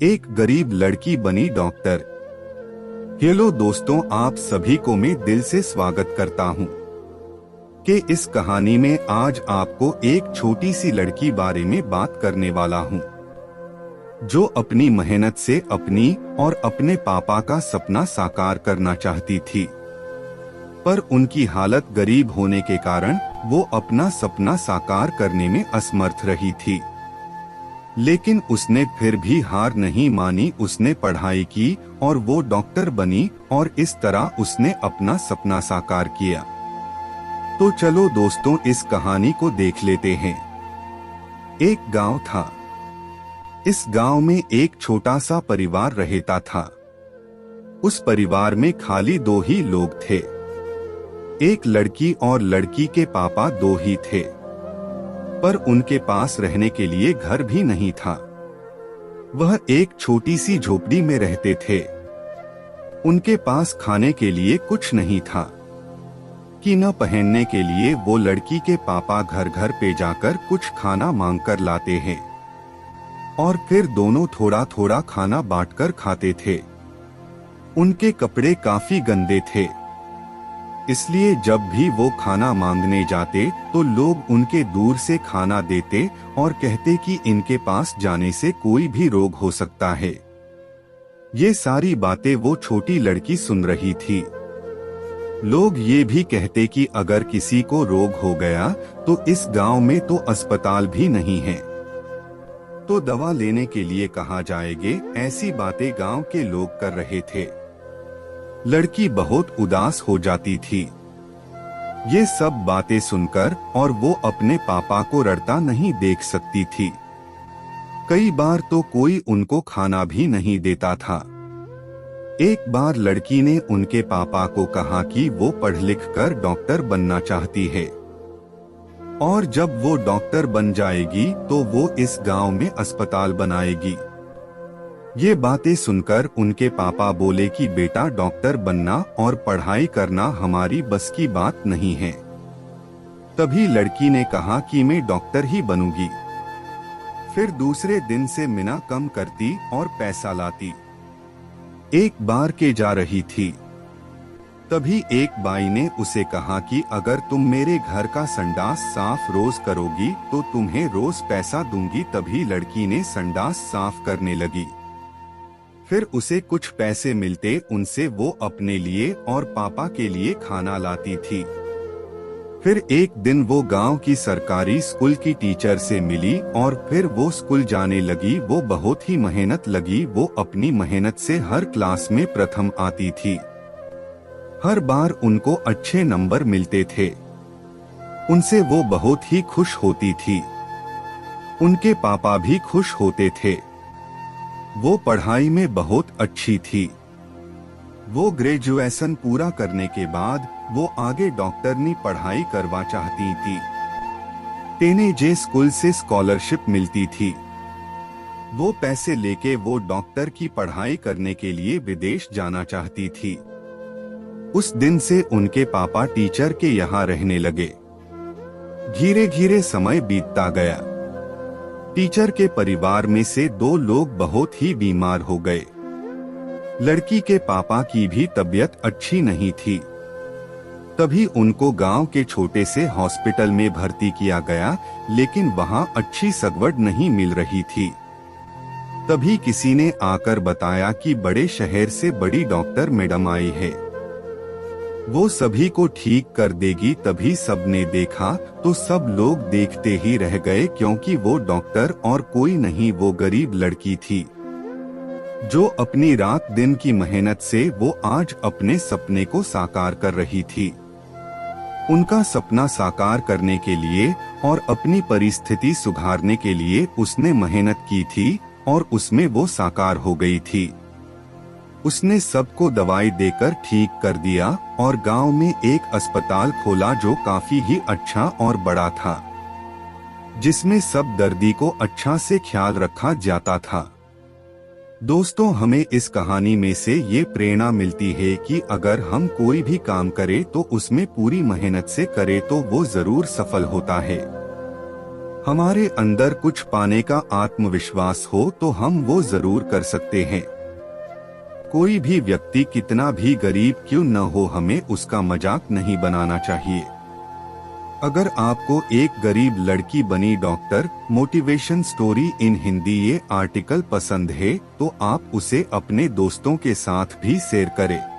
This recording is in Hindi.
एक गरीब लड़की बनी डॉक्टर। हेलो दोस्तों, आप सभी को मैं दिल से स्वागत करता हूं कि इस कहानी में आज आपको एक छोटी सी लड़की बारे में बात करने वाला हूं, जो अपनी मेहनत से अपनी और अपने पापा का सपना साकार करना चाहती थी, पर उनकी हालत गरीब होने के कारण वो अपना सपना साकार करने में असमर्थ रही थी। लेकिन उसने फिर भी हार नहीं मानी। उसने पढ़ाई की और वो डॉक्टर बनी और इस तरह उसने अपना सपना साकार किया। तो चलो दोस्तों, इस कहानी को देख लेते हैं। एक गांव था। इस गांव में एक छोटा सा परिवार रहता था। उस परिवार में खाली दो ही लोग थे। एक लड़की और लड़की के पापा दो ही थे, पर उनके पास रहने के लिए घर भी नहीं था। वह एक छोटी सी झोपड़ी में रहते थे। उनके पास खाने के लिए कुछ नहीं था कि न पहनने के लिए वो लड़की के पापा घर घर पे जाकर कुछ खाना मांग कर लाते हैं और फिर दोनों थोड़ा थोड़ा खाना बांटकर खाते थे। उनके कपड़े काफी गंदे थे, इसलिए जब भी वो खाना मांगने जाते तो लोग उनके दूर से खाना देते और कहते कि इनके पास जाने से कोई भी रोग हो सकता है। ये सारी बातें वो छोटी लड़की सुन रही थी। लोग ये भी कहते कि अगर किसी को रोग हो गया तो इस गांव में तो अस्पताल भी नहीं है, तो दवा लेने के लिए कहाँ जाएंगे। ऐसी बातें गांव के लोग कर रहे थे। लड़की बहुत उदास हो जाती थी ये सब बातें सुनकर, और वो अपने पापा को रोता नहीं देख सकती थी। कई बार तो कोई उनको खाना भी नहीं देता था। एक बार लड़की ने उनके पापा को कहा कि वो पढ़ लिख कर डॉक्टर बनना चाहती है और जब वो डॉक्टर बन जाएगी तो वो इस गांव में अस्पताल बनाएगी। ये बातें सुनकर उनके पापा बोले कि बेटा, डॉक्टर बनना और पढ़ाई करना हमारी बस की बात नहीं है। तभी लड़की ने कहा कि मैं डॉक्टर ही बनूंगी। फिर दूसरे दिन से मिना कम करती और पैसा लाती। एक बार के जा रही थी, तभी एक बाई ने उसे कहा कि अगर तुम मेरे घर का संडास साफ रोज करोगी तो तुम्हें रोज पैसा दूंगी। तभी लड़की ने संडास साफ करने लगी। फिर उसे कुछ पैसे मिलते, उनसे वो अपने लिए और पापा के लिए खाना लाती थी। फिर एक दिन वो गांव की सरकारी स्कूल की टीचर से मिली और फिर वो स्कूल जाने लगी। वो बहुत ही मेहनत लगी। वो अपनी मेहनत से हर क्लास में प्रथम आती थी। हर बार उनको अच्छे नंबर मिलते थे। उनसे वो बहुत ही खुश होती थी। उनके पापा भी खुश होते थे। वो पढ़ाई में बहुत अच्छी थी। वो ग्रेजुएशन पूरा करने के बाद वो आगे डॉक्टरनी पढ़ाई करवा चाहती थी। टेने जे स्कूल से स्कॉलरशिप मिलती थी। वो पैसे लेके वो डॉक्टर की पढ़ाई करने के लिए विदेश जाना चाहती थी। उस दिन से उनके पापा टीचर के यहाँ रहने लगे। धीरे धीरे समय बीतता गया। टीचर के परिवार में से दो लोग बहुत ही बीमार हो गए। लड़की के पापा की भी तबीयत अच्छी नहीं थी। तभी उनको गांव के छोटे से हॉस्पिटल में भर्ती किया गया, लेकिन वहां अच्छी सगवड़ नहीं मिल रही थी। तभी किसी ने आकर बताया कि बड़े शहर से बड़ी डॉक्टर मैडम आई है, वो सभी को ठीक कर देगी। तभी सबने देखा तो सब लोग देखते ही रह गए, क्योंकि वो डॉक्टर और कोई नहीं, वो गरीब लड़की थी जो अपनी रात दिन की मेहनत से वो आज अपने सपने को साकार कर रही थी। उनका सपना साकार करने के लिए और अपनी परिस्थिति सुधारने के लिए उसने मेहनत की थी और उसमें वो साकार हो गई थी। उसने सबको दवाई देकर ठीक कर दिया और गांव में एक अस्पताल खोला जो काफी ही अच्छा और बड़ा था, जिसमें सब दर्दी को अच्छा से ख्याल रखा जाता था। दोस्तों, हमें इस कहानी में से ये प्रेरणा मिलती है कि अगर हम कोई भी काम करें तो उसमें पूरी मेहनत से करें तो वो जरूर सफल होता है। हमारे अंदर कुछ पाने का आत्मविश्वास हो तो हम वो जरूर कर सकते हैं। कोई भी व्यक्ति कितना भी गरीब क्यों न हो, हमें उसका मजाक नहीं बनाना चाहिए। अगर आपको एक गरीब लड़की बनी doctor motivation story in Hindi ये आर्टिकल पसंद है तो आप उसे अपने दोस्तों के साथ भी शेयर करें।